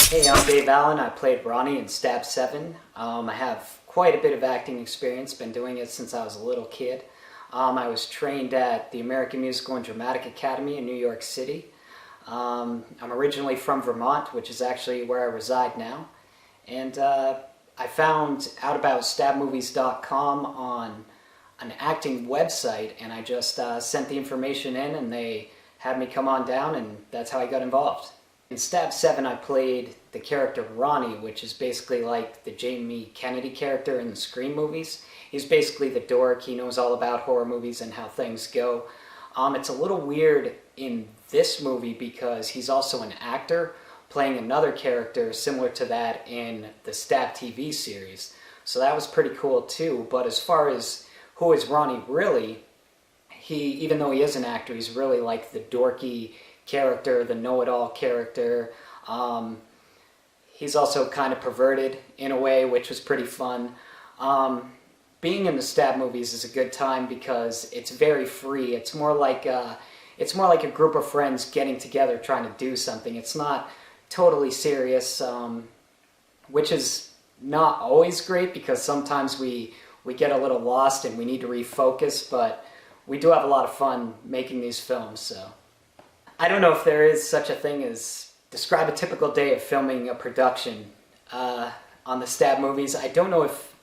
Hey, I'm Dave Allen. I played Ronnie in Stab 7. I have quite a bit of acting experience, been doing it since I was a little kid. I was trained at the American Musical and Dramatic Academy in New York City. I'm originally from Vermont, which is actually where I reside now. And I found out about StabMovies.com on an acting website, and I just sent the information in, and they had me come on down, and that's how I got involved. In Stab 7, I played the character Ronnie, which is basically like the Jamie Kennedy character in the Scream movies. He's basically the dork. He knows all about horror movies and how things go. It's a little weird in this movie because he's also an actor playing another character similar to that in the Stab TV series. So that was pretty cool too. But as far as who is Ronnie really, even though he is an actor, he's really like the dorky character, the know-it-all character. He's also kind of perverted in a way, which was pretty fun. Being in the Stab movies is a good time because it's very free. It's more like a group of friends getting together trying to do something. It's not totally serious, which is not always great because sometimes we get a little lost and we need to refocus, but we do have a lot of fun making these films. So I don't know if there is such a thing as describe a typical day of filming a production on the Stab movies. I don't know if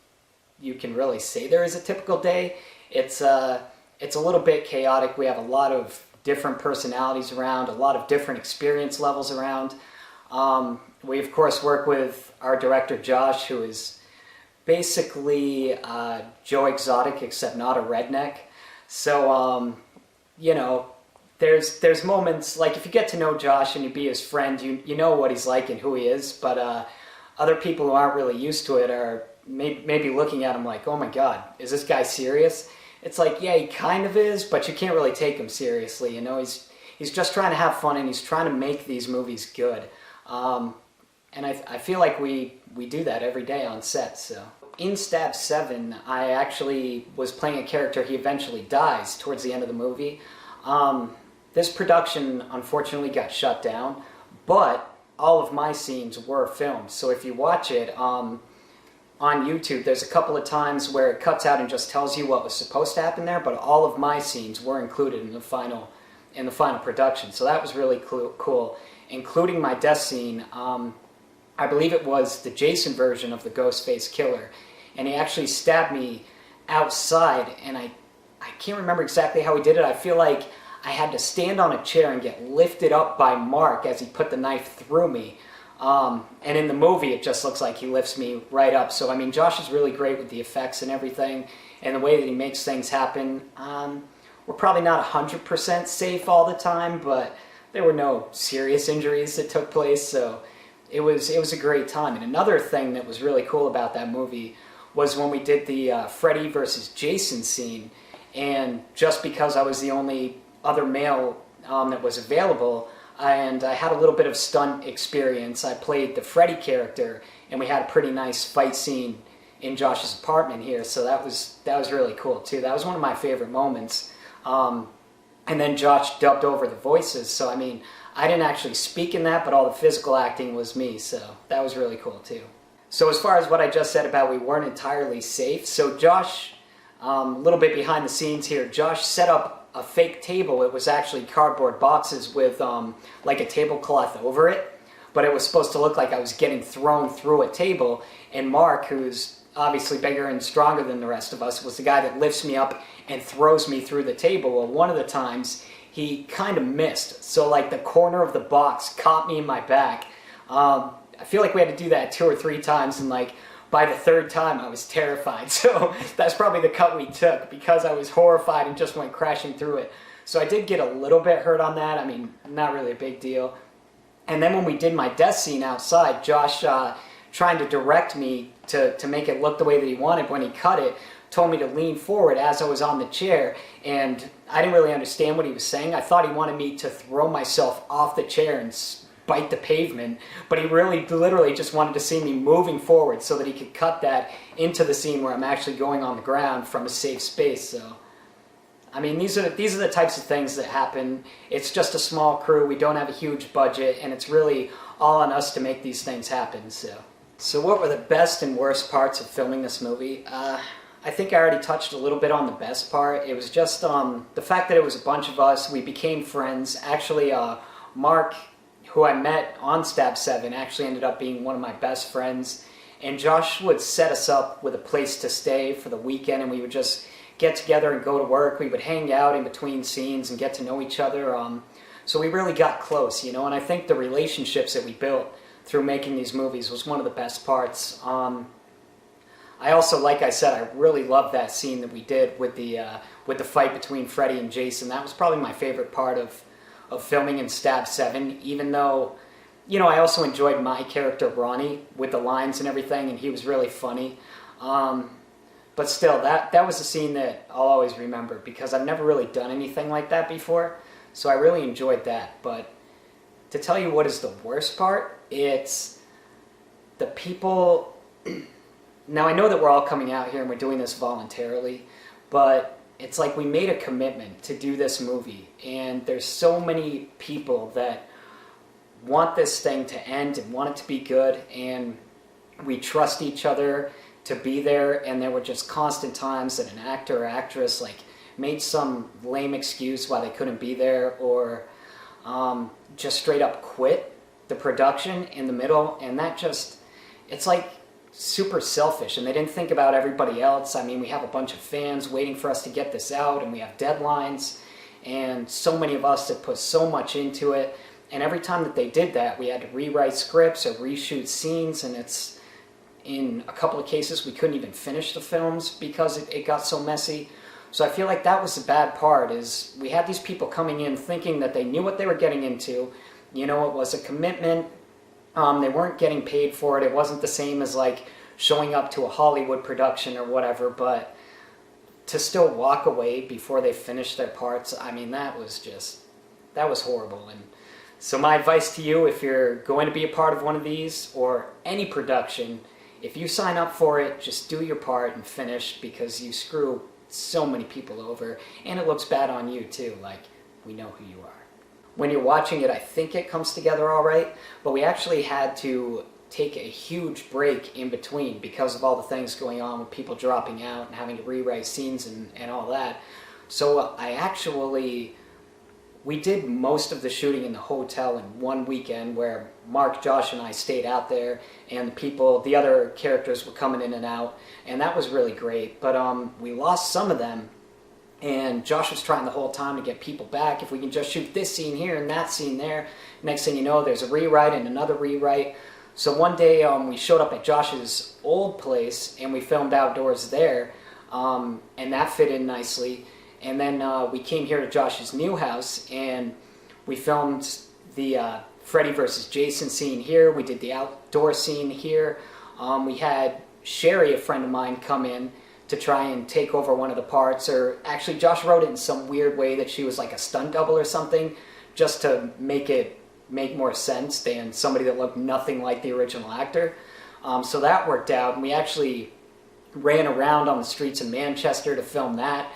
you can really say there is a typical day. It's a little bit chaotic. We have a lot of different personalities around, a lot of different experience levels around. We of course work with our director Josh, who is basically Joe Exotic except not a redneck. So you know, there's moments, like if you get to know Josh and you be his friend, you know what he's like and who he is, but other people who aren't really used to it are maybe looking at him like, oh my god, is this guy serious? It's like, yeah, he kind of is, but you can't really take him seriously, you know. He's just trying to have fun and he's trying to make these movies good. And I feel like we do that every day on set. So in Stab 7, I actually was playing a character. He eventually dies towards the end of the movie. This production unfortunately got shut down, but all of my scenes were filmed. So if you watch it on YouTube, there's a couple of times where it cuts out and just tells you what was supposed to happen there, but all of my scenes were included in the final production. So that was really cool, including my death scene. I believe it was the Jason version of the Ghostface Killer, and he actually stabbed me outside, and I can't remember exactly how he did it. I feel like I had to stand on a chair and get lifted up by Mark as he put the knife through me. And in the movie, it just looks like he lifts me right up. So, I mean, Josh is really great with the effects and everything, and the way that he makes things happen. We're probably not 100% safe all the time, but there were no serious injuries that took place, so it was a great time. And another thing that was really cool about that movie was when we did the Freddy versus Jason scene, and just because I was the only other male that was available, and I had a little bit of stunt experience. I played the Freddy character, and we had a pretty nice fight scene in Josh's apartment here, so that was really cool too. That was one of my favorite moments. And then Josh dubbed over the voices, so I mean, I didn't actually speak in that, but all the physical acting was me, so that was really cool too. So as far as what I just said about we weren't entirely safe, so Josh, a little bit behind the scenes here, Josh set up a fake table. It was actually cardboard boxes with like a tablecloth over it, but it was supposed to look like I was getting thrown through a table, and Mark, who's obviously bigger and stronger than the rest of us, was the guy that lifts me up and throws me through the table. Well, one of the times he kind of missed, so like the corner of the box caught me in my back. I feel like we had to do that 2 or 3 times, and like by the 3rd time I was terrified, so that's probably the cut we took because I was horrified and just went crashing through it. So I did get a little bit hurt on that. I mean, not really a big deal. And then when we did my death scene outside, Josh, trying to direct me to make it look the way that he wanted when he cut it, told me to lean forward as I was on the chair, and I didn't really understand what he was saying. I thought he wanted me to throw myself off the chair and bite the pavement, but he really literally just wanted to see me moving forward so that he could cut that into the scene where I'm actually going on the ground from a safe space. So I mean, these are the types of things that happen. It's just a small crew. We don't have a huge budget, and it's really all on us to make these things happen. So what were the best and worst parts of filming this movie? I think I already touched a little bit on the best part. It was just the fact that it was a bunch of us. We became friends. Actually, Mark, who I met on Stab 7, actually ended up being one of my best friends. And Josh would set us up with a place to stay for the weekend, and we would just get together and go to work. We would hang out in between scenes and get to know each other. So we really got close, and I think the relationships that we built through making these movies was one of the best parts. I also, like I said, I really loved that scene that we did with the fight between Freddy and Jason. That was probably my favorite part of filming in Stab 7, even though, I also enjoyed my character, Ronnie, with the lines and everything, and he was really funny. But still, that was a scene that I'll always remember because I've never really done anything like that before, so I really enjoyed that. But to tell you what is the worst part, it's the people... Now, I know that we're all coming out here and we're doing this voluntarily, but it's like we made a commitment to do this movie, and there's so many people that want this thing to end and want it to be good, and we trust each other to be there, and there were just constant times that an actor or actress made some lame excuse why they couldn't be there, or just straight up quit the production in the middle, and that just, it's like super selfish, and they didn't think about everybody else. I mean, we have a bunch of fans waiting for us to get this out, and we have deadlines, and so many of us that put so much into it, and every time that they did that, we had to rewrite scripts or reshoot scenes, and it's, in a couple of cases, we couldn't even finish the films because it got so messy. So I feel like that was the bad part, is we had these people coming in thinking that they knew what they were getting into. It was a commitment. They weren't getting paid for it. It wasn't the same as showing up to a Hollywood production or whatever, but to still walk away before they finished their parts, I mean, that was horrible. And so my advice to you, if you're going to be a part of one of these or any production, if you sign up for it, just do your part and finish, because you screw so many people over, and it looks bad on you too. We know who you are. When you're watching it, I think it comes together all right, but we actually had to take a huge break in between because of all the things going on with people dropping out and having to rewrite scenes and all that. So we did most of the shooting in the hotel in one weekend, where Mark, Josh, and I stayed out there, and the other characters were coming in and out, and that was really great. But we lost some of them, and Josh was trying the whole time to get people back. If we can just shoot this scene here and that scene there, next thing you know, there's a rewrite and another rewrite. So one day we showed up at Josh's old place, and we filmed outdoors there, and that fit in nicely. And then we came here to Josh's new house, and we filmed the Freddy versus Jason scene here. We did the outdoor scene here. We had Sherry, a friend of mine, come in to try and take over one of the parts. Or actually, Josh wrote it in some weird way that she was like a stunt double or something, just to make more sense than somebody that looked nothing like the original actor. So that worked out, and we actually ran around on the streets of Manchester to film that.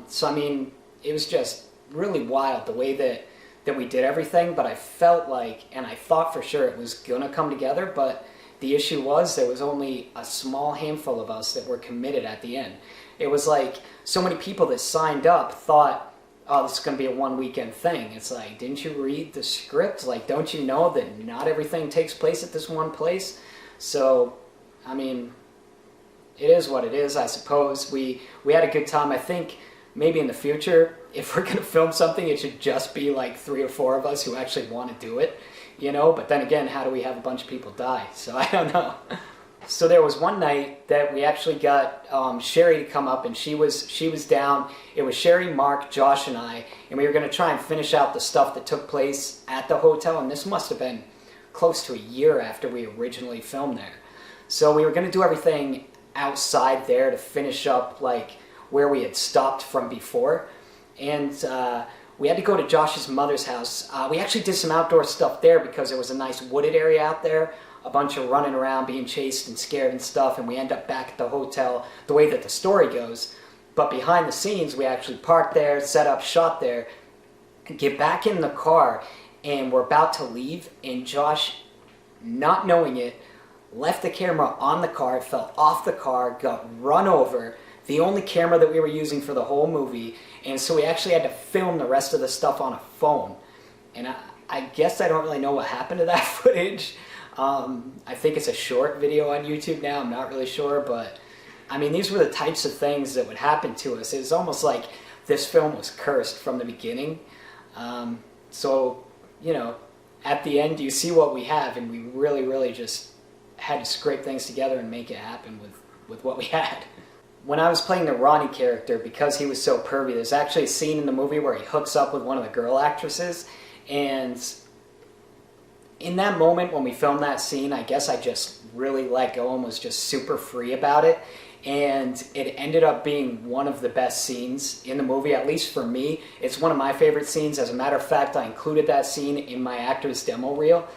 So I mean, it was just really wild the way that we did everything, but I felt like, and I thought for sure it was gonna come together, but the issue was there was only a small handful of us that were committed at the end. It was like so many people that signed up thought, oh, this is gonna be a one weekend thing. It's like, didn't you read the script? Don't you know that not everything takes place at this one place? So, I mean, it is what it is, I suppose. We had a good time. I think maybe in the future, if we're going to film something, it should just be 3 or 4 of us who actually want to do it, But then again, how do we have a bunch of people die? So I don't know. So there was one night that we actually got Sherry to come up, and she was down. It was Sherry, Mark, Josh, and I, and we were going to try and finish out the stuff that took place at the hotel, and this must have been close to a year after we originally filmed there. So we were going to do everything outside there to finish up where we had stopped from before, and we had to go to Josh's mother's house. We actually did some outdoor stuff there because there was a nice wooded area out there, a bunch of running around being chased and scared and stuff, and we end up back at the hotel the way that the story goes. But behind the scenes, we actually parked there, set up shop there, get back in the car, and we're about to leave, and Josh, not knowing it, left the camera on the car, it fell off the car, got run over, the only camera that we were using for the whole movie, and so we actually had to film the rest of the stuff on a phone. And I guess I don't really know what happened to that footage. I think it's a short video on YouTube now, I'm not really sure, but I mean, these were the types of things that would happen to us. It was almost like this film was cursed from the beginning. So, you know, at the end you see what we have, and we really just had to scrape things together and make it happen with what we had. When I was playing the Ronnie character, because he was so pervy, there's actually a scene in the movie where he hooks up with one of the girl actresses, and in that moment when we filmed that scene, I guess I just really let go and was just super free about it. And it ended up being one of the best scenes in the movie, at least for me. It's one of my favorite scenes. As a matter of fact, I included that scene in my actor's demo reel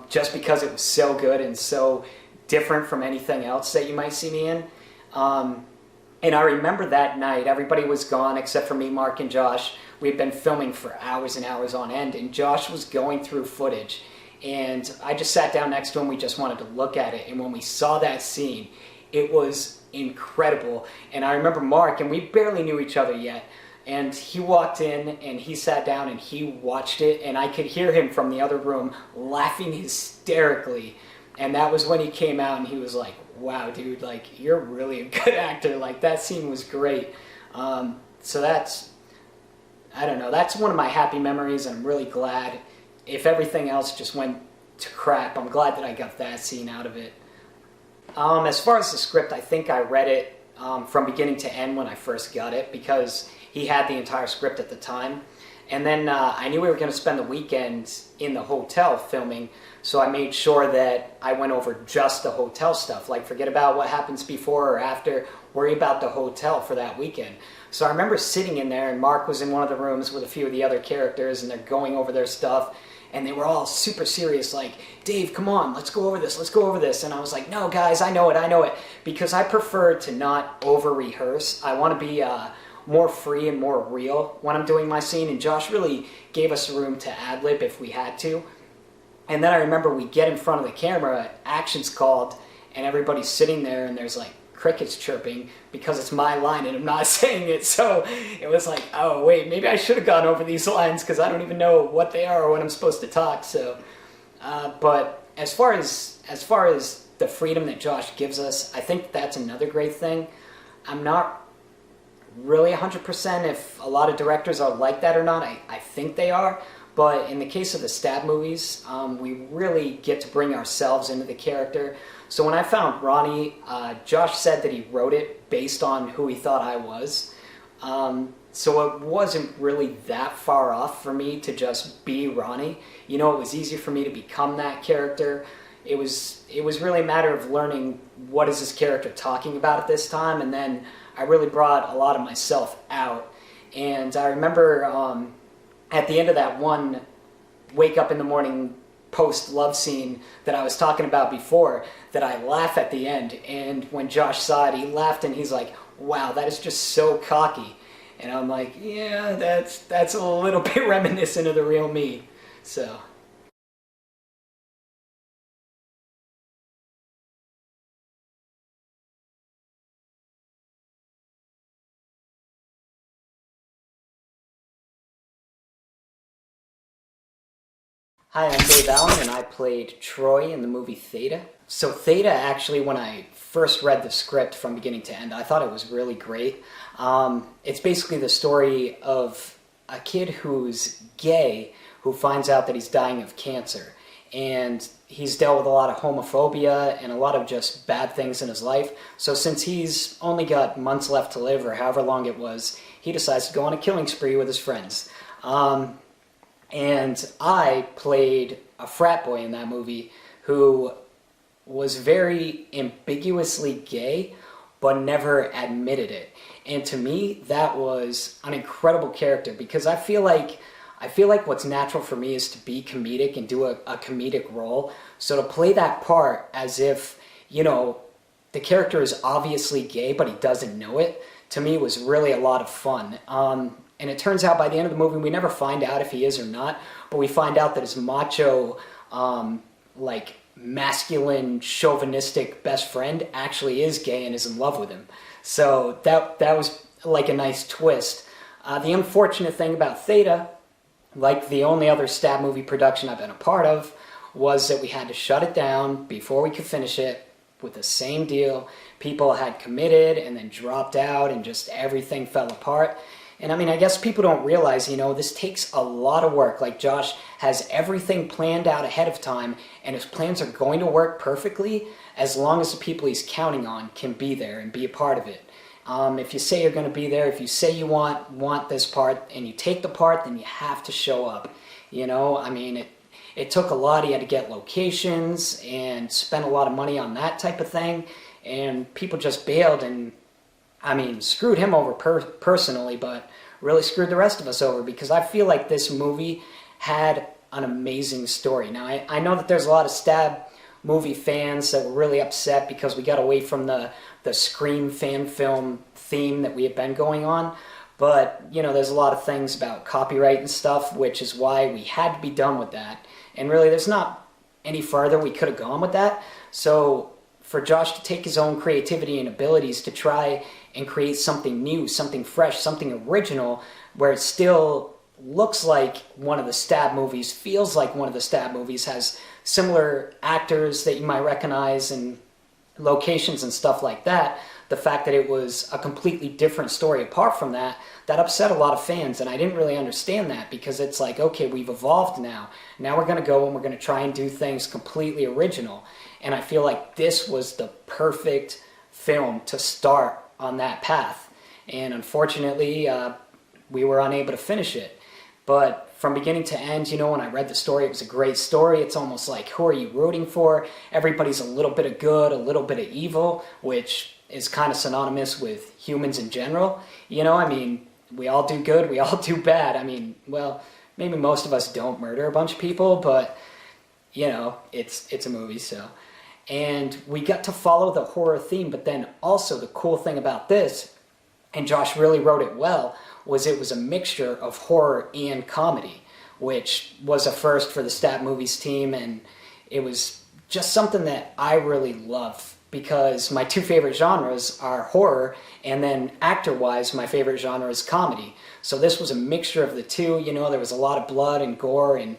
just because it was so good and so different from anything else that you might see me in. And I remember that night, everybody was gone except for me, Mark, and Josh. We had been filming for hours and hours on end, and Josh was going through footage. And I just sat down next to him, we just wanted to look at it. And when we saw that scene, it was incredible. And I remember Mark, and we barely knew each other yet, and he walked in and he sat down and he watched it, and I could hear him from the other room laughing hysterically. And that was when he came out and he was like, wow, dude, like, you're really a good actor. Like, that scene was great. So that's, I don't know, that's one of my happy memories, and I'm really glad. If everything else just went to crap, I'm glad that I got that scene out of it. As far as the script, I think I read it from beginning to end when I first got it, because he had the entire script at the time. And then I knew we were going to spend the weekend in the hotel filming, so I made sure that I went over just the hotel stuff. Like, forget about what happens before or after, worry about the hotel for that weekend. So I remember sitting in there, and Mark was in one of the rooms with a few of the other characters, and they're going over their stuff. And they were all super serious, like, Dave, come on, let's go over this. And I was like, no, guys, I know it. Because I prefer to not over-rehearse. I want to be more free and more real when I'm doing my scene. And Josh really gave us room to ad-lib if we had to. And then I remember we get in front of the camera, action's called, and everybody's sitting there, and there's like crickets chirping because it's my line and I'm not saying it. So it was like, oh wait, maybe I should have gone over these lines because I don't even know what they are or when I'm supposed to talk. So, but as far as the freedom that Josh gives us, I think that's another great thing. I'm not really 100% if a lot of directors are like that or not. I think they are. But in the case of the Stab movies, we really get to bring ourselves into the character. So when I found Ronnie, Josh said that he wrote it based on who he thought I was. So it wasn't really that far off for me to just be Ronnie. You know, it was easy for me to become that character. It was really a matter of learning what is this character talking about at this time, and then I really brought a lot of myself out. And I remember at the end of that one wake up in the morning post-love scene that I was talking about before, that I laugh at the end, and when Josh saw it, he laughed and he's like, wow, that is just so cocky. And I'm like, yeah, that's a little bit reminiscent of the real me. So. Hi, I'm Dave Allen, and I played Troy in the movie Theta. So Theta, actually, when I first read the script from beginning to end, I thought it was really great. It's basically the story of a kid who's gay who finds out that he's dying of cancer. And he's dealt with a lot of homophobia and a lot of just bad things in his life. So since he's only got months left to live, or however long it was, he decides to go on a killing spree with his friends. And I played a frat boy in that movie who was very ambiguously gay, but never admitted it. And to me, that was an incredible character, because I feel like what's natural for me is to be comedic and do a comedic role. So to play that part as if, you know, the character is obviously gay, but he doesn't know it, to me was really a lot of fun. And it turns out by the end of the movie, we never find out if he is or not, but we find out that his macho, like masculine, chauvinistic best friend actually is gay and is in love with him. So that was like a nice twist. The unfortunate thing about Theta, like the only other Stab movie production I've been a part of, was that we had to shut it down before we could finish it with the same deal. People had committed and then dropped out and just everything fell apart. And I mean, I guess people don't realize, you know, this takes a lot of work. Like Josh has everything planned out ahead of time, and his plans are going to work perfectly as long as the people he's counting on can be there and be a part of it. If you say you're going to be there, if you say you want this part and you take the part, then you have to show up. You know, I mean, it took a lot. He had to get locations and spend a lot of money on that type of thing, and people just bailed and, I mean, screwed him over personally, but really screwed the rest of us over, because I feel like this movie had an amazing story. Now, I know that there's a lot of Stab movie fans that were really upset because we got away from the Scream fan film theme that we had been going on, but, you know, there's a lot of things about copyright and stuff, which is why we had to be done with that. And really, there's not any further we could have gone with that. So for Josh to take his own creativity and abilities to try and create something new, something fresh, something original, where it still looks like one of the Stab movies, feels like one of the Stab movies, has similar actors that you might recognize and locations and stuff like that. The fact that it was a completely different story apart from that, that upset a lot of fans, and I didn't really understand that, because it's like, okay, we've evolved now. Now we're going to go and we're going to try and do things completely original. And I feel like this was the perfect film to start on that path. And unfortunately, we were unable to finish it. But from beginning to end, you know, when I read the story, it was a great story. It's almost like, who are you rooting for? Everybody's a little bit of good, a little bit of evil, which is kind of synonymous with humans in general. You know, I mean, we all do good, we all do bad. I mean, well, maybe most of us don't murder a bunch of people, but, you know, it's a movie, so. And we got to follow the horror theme, but then also the cool thing about this, and Josh really wrote it well, was it was a mixture of horror and comedy, which was a first for the Stab Movies team, and it was just something that I really love, because my two favorite genres are horror, and then actor-wise, my favorite genre is comedy. So this was a mixture of the two. You know, there was a lot of blood and gore and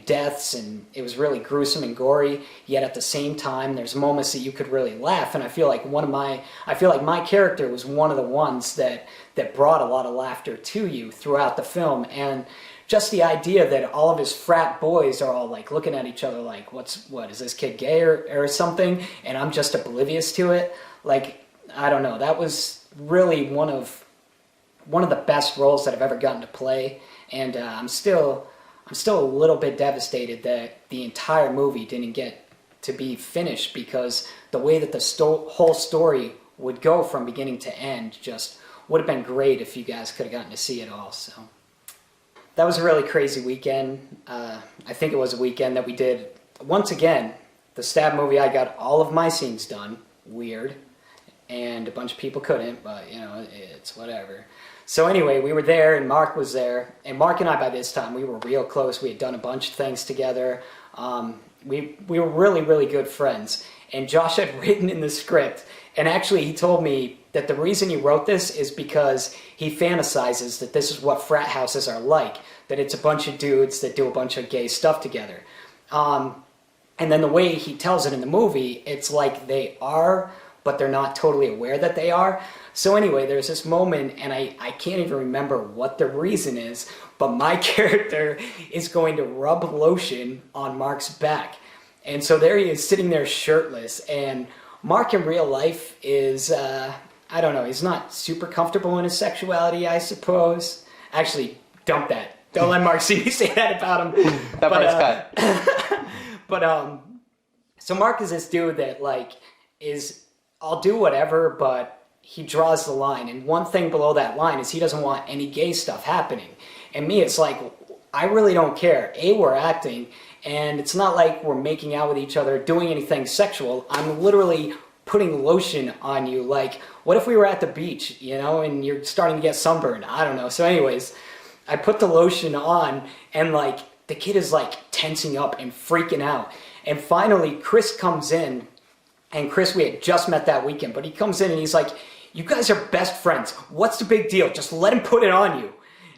deaths, and it was really gruesome and gory, yet at the same time there's moments that you could really laugh. And I feel like my character was one of the ones that brought a lot of laughter to you throughout the film. And just the idea that all of his frat boys are all like looking at each other like, what is this kid gay or something, and I'm just oblivious to it. Like, I don't know, that was really one of the best roles that I've ever gotten to play. And I'm still a little bit devastated that the entire movie didn't get to be finished, because the way that the whole story would go from beginning to end just would have been great if you guys could have gotten to see it all. So that was a really crazy weekend. I think it was a weekend that we did, once again, the Stab movie. I got all of my scenes done. Weird. And a bunch of people couldn't, but, you know, it's whatever. So anyway, we were there, and Mark was there, and Mark and I, by this time, we were real close. We had done a bunch of things together. We were really, really good friends, and Josh had written in the script, and actually he told me that the reason he wrote this is because he fantasizes that this is what frat houses are like, that it's a bunch of dudes that do a bunch of gay stuff together. And then the way he tells it in the movie, it's like they are, but they're not totally aware that they are. So anyway, there's this moment, and I can't even remember what the reason is, but my character is going to rub lotion on Mark's back. And so there he is sitting there shirtless, and Mark in real life is, I don't know, he's not super comfortable in his sexuality, I suppose. Actually, dump that. Don't let Mark see me say that about him. That part's cut. But, so Mark is this dude that, like, I'll do whatever, but he draws the line, and one thing below that line is he doesn't want any gay stuff happening. And me, it's like, I really don't care. We're acting, and it's not like we're making out with each other, doing anything sexual. I'm literally putting lotion on you. Like, what if we were at the beach, you know, and you're starting to get sunburned? I don't know. So anyways, I put the lotion on, and like the kid is like tensing up and freaking out. And finally, Chris comes in, and Chris, we had just met that weekend, but he comes in and he's like, "You guys are best friends. What's the big deal? Just let him put it on you."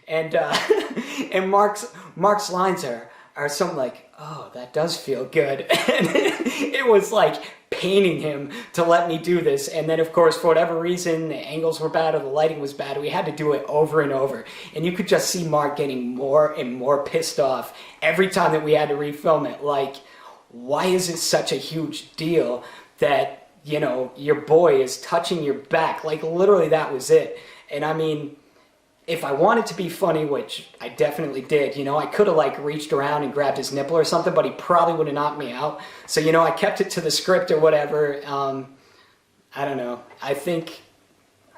And and Mark's lines are something like, "Oh, that does feel good." And it was like paining him to let me do this. And then, of course, for whatever reason, the angles were bad or the lighting was bad, we had to do it over and over. And you could just see Mark getting more and more pissed off every time that we had to refilm it. Like, why is it such a huge deal that, you know, your boy is touching your back? Like, literally, that was it. And I mean, if I wanted to be funny, which I definitely did, you know, I could have like reached around and grabbed his nipple or something, but he probably would have knocked me out. So, you know, I kept it to the script or whatever. I don't know. I think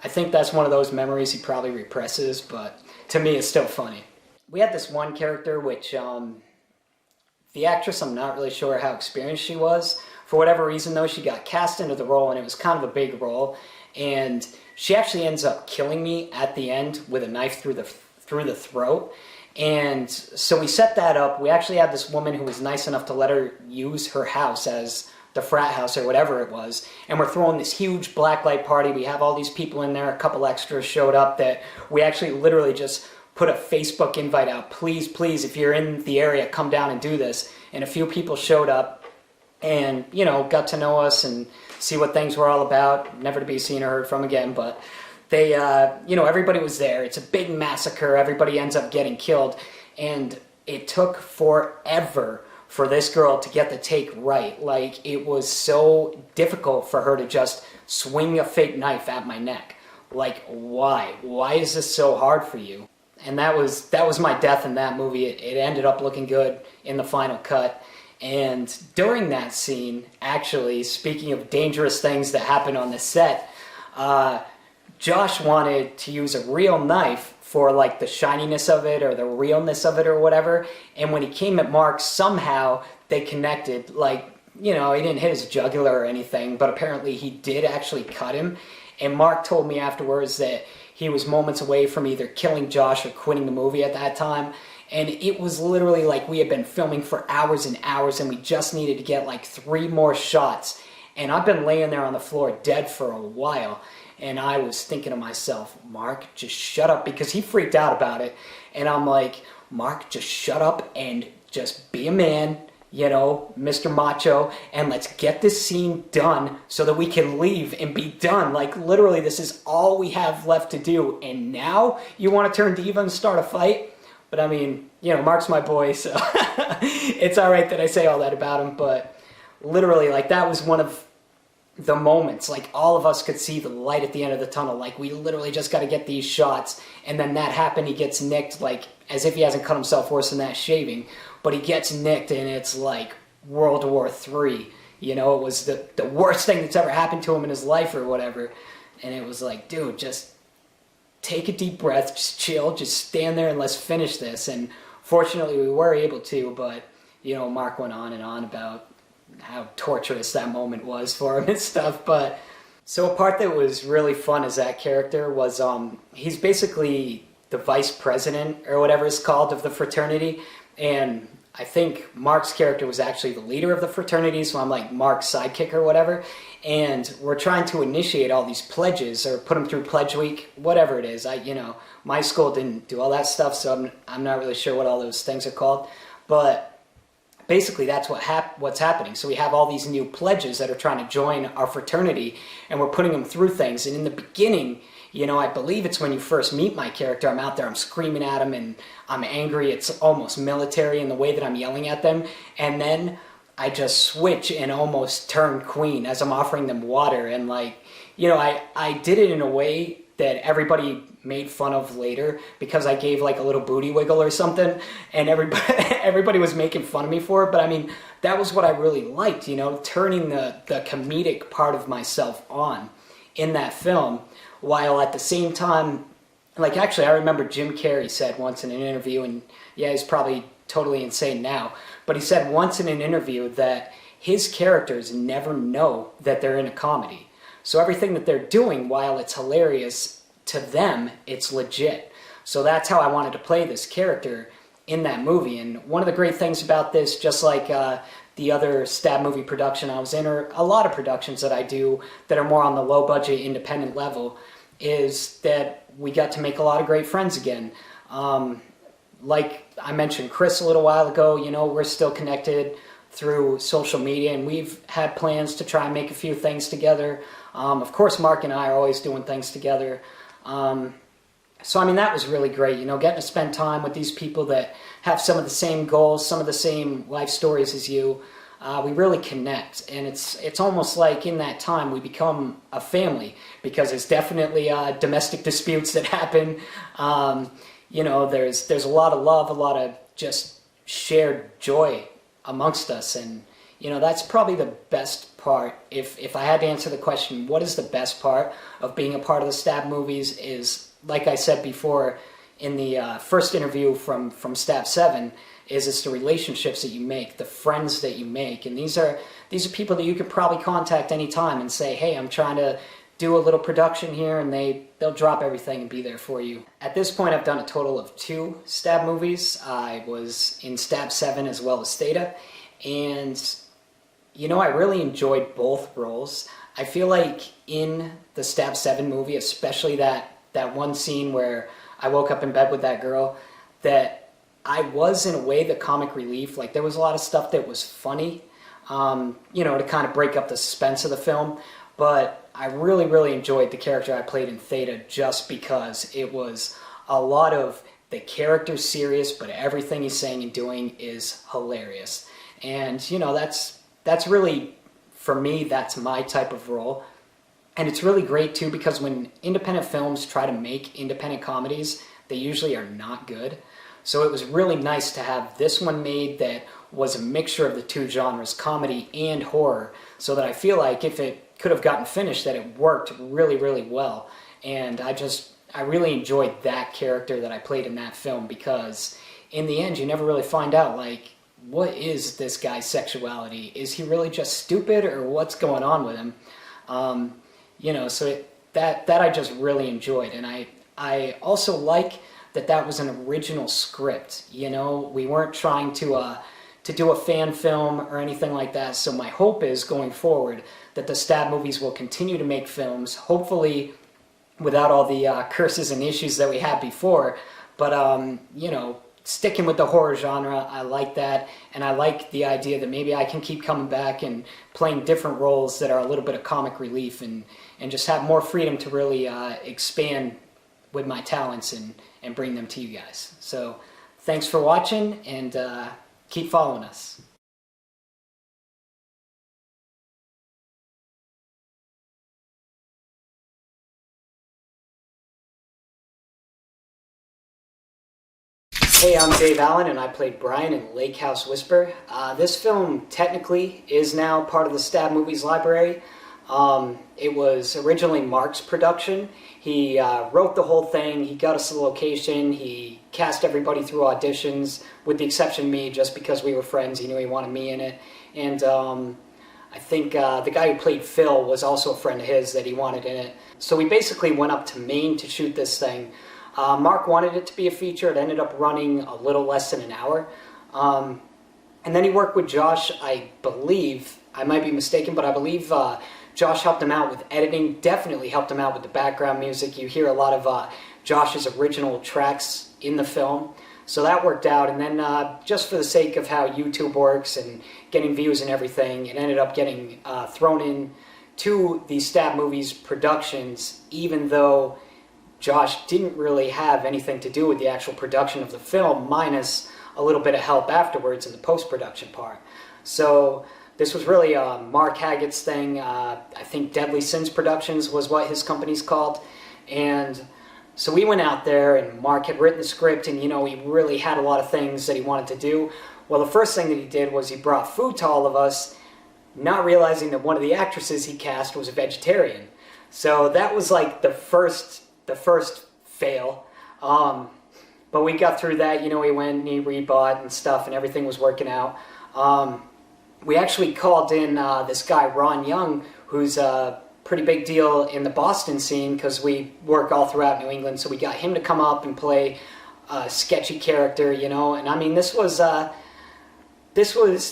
that's one of those memories he probably represses, but to me it's still funny. We had this one character which the actress, I'm not really sure how experienced she was. For whatever reason though, she got cast into the role, and it was kind of a big role, and she actually ends up killing me at the end with a knife through the throat. And so we set that up. We actually had this woman who was nice enough to let her use her house as the frat house or whatever it was. And we're throwing this huge blacklight party. We have all these people in there. A couple extras showed up that we actually literally just put a Facebook invite out. Please, please, if you're in the area, come down and do this. And a few people showed up and, you know, got to know us and see what things were all about. Never to be seen or heard from again, but they, you know, everybody was there. It's a big massacre. Everybody ends up getting killed, and it took forever for this girl to get the take right. Like, it was so difficult for her to just swing a fake knife at my neck. Like, why? Why is this so hard for you? And that was my death in that movie. It ended up looking good in the final cut. And during that scene, actually, speaking of dangerous things that happen on the set, Josh wanted to use a real knife for like the shininess of it or the realness of it or whatever. And when he came at Mark, somehow they connected. Like, you know, he didn't hit his jugular or anything, but apparently he did actually cut him. And Mark told me afterwards that he was moments away from either killing Josh or quitting the movie at that time. And it was literally like we had been filming for hours and hours, and we just needed to get like 3 more shots. And I've been laying there on the floor dead for a while. And I was thinking to myself, Mark, just shut up, because he freaked out about it. And I'm like, Mark, just shut up and just be a man, you know, Mr. Macho, and let's get this scene done so that we can leave and be done. Like, literally, this is all we have left to do. And now you want to turn diva and start a fight? But I mean, you know, Mark's my boy, so it's all right that I say all that about him. But literally, like, that was one of the moments. Like, all of us could see the light at the end of the tunnel. Like, we literally just got to get these shots. And then that happened. He gets nicked, like, as if he hasn't cut himself worse than that shaving. But he gets nicked, and it's like World War III. You know, it was the worst thing that's ever happened to him in his life or whatever. And it was like, dude, just take a deep breath, just chill, just stand there and let's finish this. And fortunately we were able to, but, you know, Mark went on and on about how torturous that moment was for him and stuff. But so a part that was really fun as that character was he's basically the vice president or whatever it's called of the fraternity, and I think Mark's character was actually the leader of the fraternity, so I'm like Mark's sidekick or whatever. And we're trying to initiate all these pledges or put them through pledge week, whatever it is. You know, my school didn't do all that stuff, so I'm not really sure what all those things are called. But basically, that's what's happening. So we have all these new pledges that are trying to join our fraternity, and we're putting them through things. And in the beginning, you know, I believe it's when you first meet my character, I'm out there, I'm screaming at him, and I'm angry. It's almost military in the way that I'm yelling at them. And then I just switch and almost turn queen as I'm offering them water. And like, you know, I did it in a way that everybody made fun of later because I gave like a little booty wiggle or something, and everybody was making fun of me for it. But I mean, that was what I really liked, you know, turning the comedic part of myself on in that film, while at the same time, like, actually I remember Jim Carrey said once in an interview, and yeah, he's probably totally insane now, but he said once in an interview that his characters never know that they're in a comedy. So everything that they're doing, while it's hilarious, to them, it's legit. So that's how I wanted to play this character in that movie. And one of the great things about this, just like the other Stab movie production I was in, or a lot of productions that I do that are more on the low budget independent level, is that we got to make a lot of great friends again. Like I mentioned Chris a little while ago, you know, we're still connected through social media, and we've had plans to try and make a few things together. Of course, Mark and I are always doing things together. So, I mean, that was really great, you know, getting to spend time with these people that have some of the same goals, some of the same life stories as you. We really connect, and it's almost like in that time we become a family, because there's definitely domestic disputes that happen. You know, there's a lot of love, a lot of just shared joy amongst us, and you know, that's probably the best part. If I had to answer the question, what is the best part of being a part of the Stab movies, is, like I said before in the first interview from Stab 7, is it's the relationships that you make, the friends that you make, and these are people that you could probably contact anytime and say, hey, I'm trying to do a little production here, and they'll drop everything and be there for you. At this point, I've done a total of 2 Stab movies. I was in Stab 7 as well as Theta, and you know, I really enjoyed both roles. I feel like in the Stab 7 movie, especially that one scene where I woke up in bed with that girl, that I was, in a way, the comic relief. Like, there was a lot of stuff that was funny, you know, to kind of break up the suspense of the film. But I really, really enjoyed the character I played in Theta, just because it was a lot of the character's serious, but everything he's saying and doing is hilarious. And, you know, that's really, for me, that's my type of role. And it's really great, too, because when independent films try to make independent comedies, they usually are not good. So it was really nice to have this one made that was a mixture of the 2 genres, comedy and horror, so that I feel like if it could have gotten finished, that it worked really, really well. And I really enjoyed that character that I played in that film, because in the end, you never really find out, like, what is this guy's sexuality? Is he really just stupid, or what's going on with him? You know, so that I just really enjoyed. And I also like that was an original script. You know, we weren't trying to do a fan film or anything like that. So my hope is, going forward, that the Stab movies will continue to make films, hopefully without all the curses and issues that we had before. But, you know, sticking with the horror genre, I like that. And I like the idea that maybe I can keep coming back and playing different roles that are a little bit of comic relief, and just have more freedom to really expand with my talents and bring them to you guys. So thanks for watching, and keep following us. Hey, I'm Dave Allen, and I played Brian in Lake House Whisper. This film technically is now part of the Stab Movies library. It was originally Mark's production. He wrote the whole thing, he got us the location, he cast everybody through auditions, with the exception of me, just because we were friends. He knew he wanted me in it. And I think the guy who played Phil was also a friend of his that he wanted in it. So we basically went up to Maine to shoot this thing. Mark wanted it to be a feature. It ended up running a little less than an hour. And then he worked with Josh, I believe. I might be mistaken, but I believe Josh helped him out with editing, definitely helped him out with the background music. You hear a lot of Josh's original tracks in the film. So that worked out. And then just for the sake of how YouTube works and getting views and everything, it ended up getting thrown in to the Stab Movies productions, even though Josh didn't really have anything to do with the actual production of the film, minus a little bit of help afterwards in the post-production part. So this was really Mark Haggett's thing. I think Deadly Sins Productions was what his company's called. And so we went out there, and Mark had written the script, and, you know, he really had a lot of things that he wanted to do. Well, the first thing that he did was he brought food to all of us, not realizing that one of the actresses he cast was a vegetarian. So that was like the first fail. But we got through that. You know, he went and he rebought and stuff, and everything was working out. we actually called in this guy, Ron Young, who's a pretty big deal in the Boston scene because we work all throughout New England. So we got him to come up and play a sketchy character, you know. And I mean, this was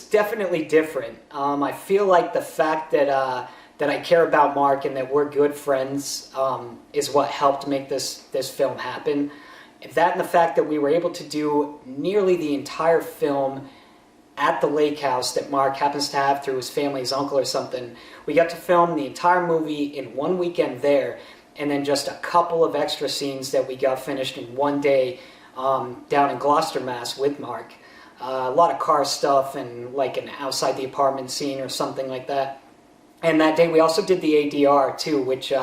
definitely different. I feel like the fact that I care about Mark and that we're good friends is what helped make this film happen. That and the fact that we were able to do nearly the entire film at the lake house that Mark happens to have through his family's uncle or something. We got to film the entire movie in one weekend there, and then just a couple of extra scenes that we got finished in one day down in Gloucester, Mass. with Mark. A lot of car stuff and like an outside the apartment scene or something like that. And that day we also did the ADR too, which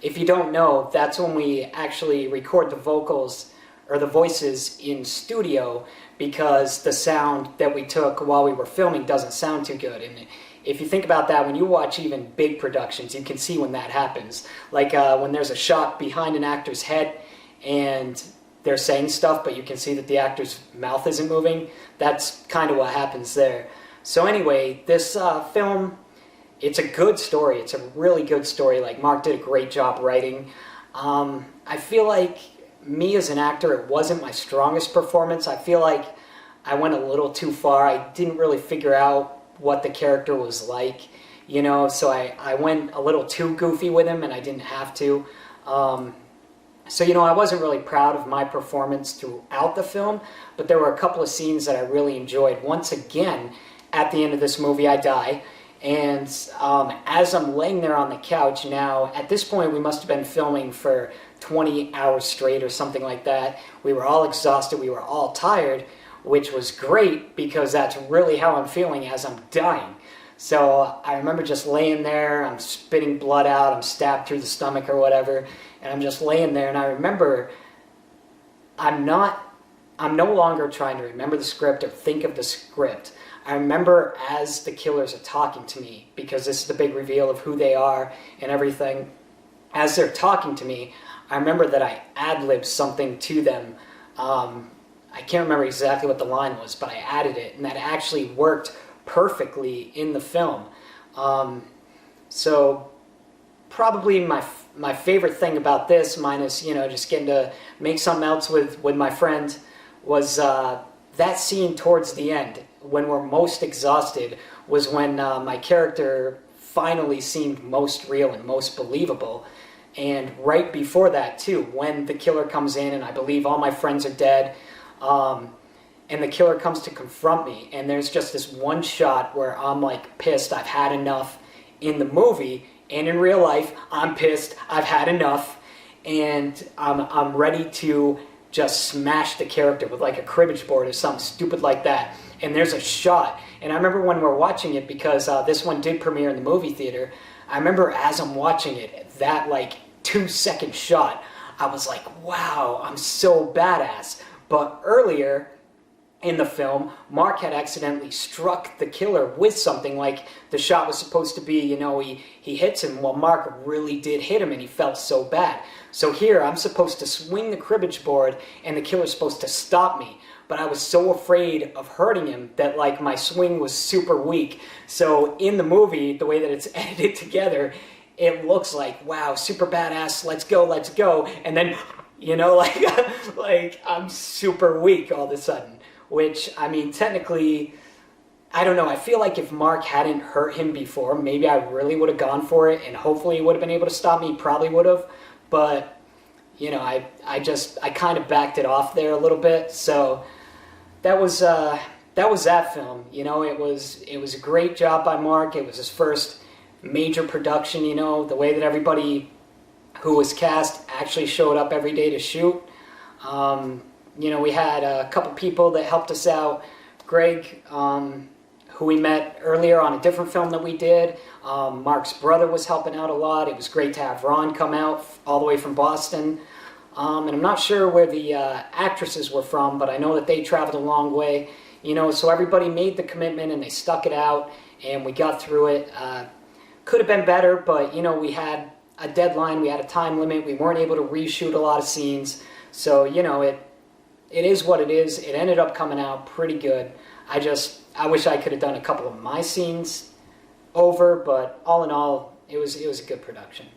if you don't know, that's when we actually record the vocals or the voices in studio, because the sound that we took while we were filming doesn't sound too good. And if you think about that, when you watch even big productions, you can see when that happens. Like when there's a shot behind an actor's head and they're saying stuff, but you can see that the actor's mouth isn't moving. That's kind of what happens there. So anyway, this film, it's a good story. It's a really good story. Like, Mark did a great job writing. I feel like me as an actor, it wasn't my strongest performance. I feel like I went a little too far. I didn't really figure out what the character was like, you know, so I went a little too goofy with him, and I didn't have to. So, you know, I wasn't really proud of my performance throughout the film, but there were a couple of scenes that I really enjoyed. Once again, at the end of this movie, I die. And as I'm laying there on the couch now, at this point, we must have been filming for 20 hours straight or something like that. We were all exhausted. We were all tired, which was great because that's really how I'm feeling as I'm dying. So I remember just laying there. I'm spitting blood out. I'm stabbed through the stomach or whatever. And I'm just laying there. And I remember I'm no longer trying to remember the script or think of the script. I remember as the killers are talking to me, because this is the big reveal of who they are and everything. As they're talking to me, I remember that I ad-libbed something to them. I can't remember exactly what the line was, but I added it, and that actually worked perfectly in the film. So probably my favorite thing about this, minus, you know, just getting to make something else with my friend, was that scene towards the end, when we're most exhausted, was when my character finally seemed most real and most believable. And right before that, too, when the killer comes in, and I believe all my friends are dead, and the killer comes to confront me, and there's just this one shot where I'm like pissed, I've had enough. In the movie and in real life, I'm pissed, I've had enough, and I'm ready to just smash the character with like a cribbage board or something stupid like that. And there's a shot, and I remember when we're watching it, because this one did premiere in the movie theater, I remember as I'm watching it, that like 2-second shot, I was like, wow, I'm so badass. But earlier in the film, Mark had accidentally struck the killer with something. Like, the shot was supposed to be, you know, he hits him. Well, Mark really did hit him, and he felt so bad. So here, I'm supposed to swing the cribbage board, and the killer's supposed to stop me. But I was so afraid of hurting him that, like, my swing was super weak. So in the movie, the way that it's edited together, it looks like, wow, super badass, let's go. And then, you know, like I'm super weak all of a sudden. Which, I mean, technically, I don't know. I feel like if Mark hadn't hurt him before, maybe I really would have gone for it, and hopefully he would have been able to stop me. Probably would have. But, you know, I kind of backed it off there a little bit. So that was that film. You know, it was a great job by Mark. It was his first major production, you know, the way that everybody who was cast actually showed up every day to shoot. You know, we had a couple people that helped us out. Greg, who we met earlier on a different film that we did. Mark's brother was helping out a lot. It was great to have Ron come out all the way from Boston. And I'm not sure where the actresses were from, but I know that they traveled a long way. You know, so everybody made the commitment and they stuck it out, and we got through it. Could have been better, but, you know, we had a deadline. We had a time limit. We weren't able to reshoot a lot of scenes. So, you know, it is what it is. It ended up coming out pretty good. I wish I could have done a couple of my scenes over, but all in all, it was a good production.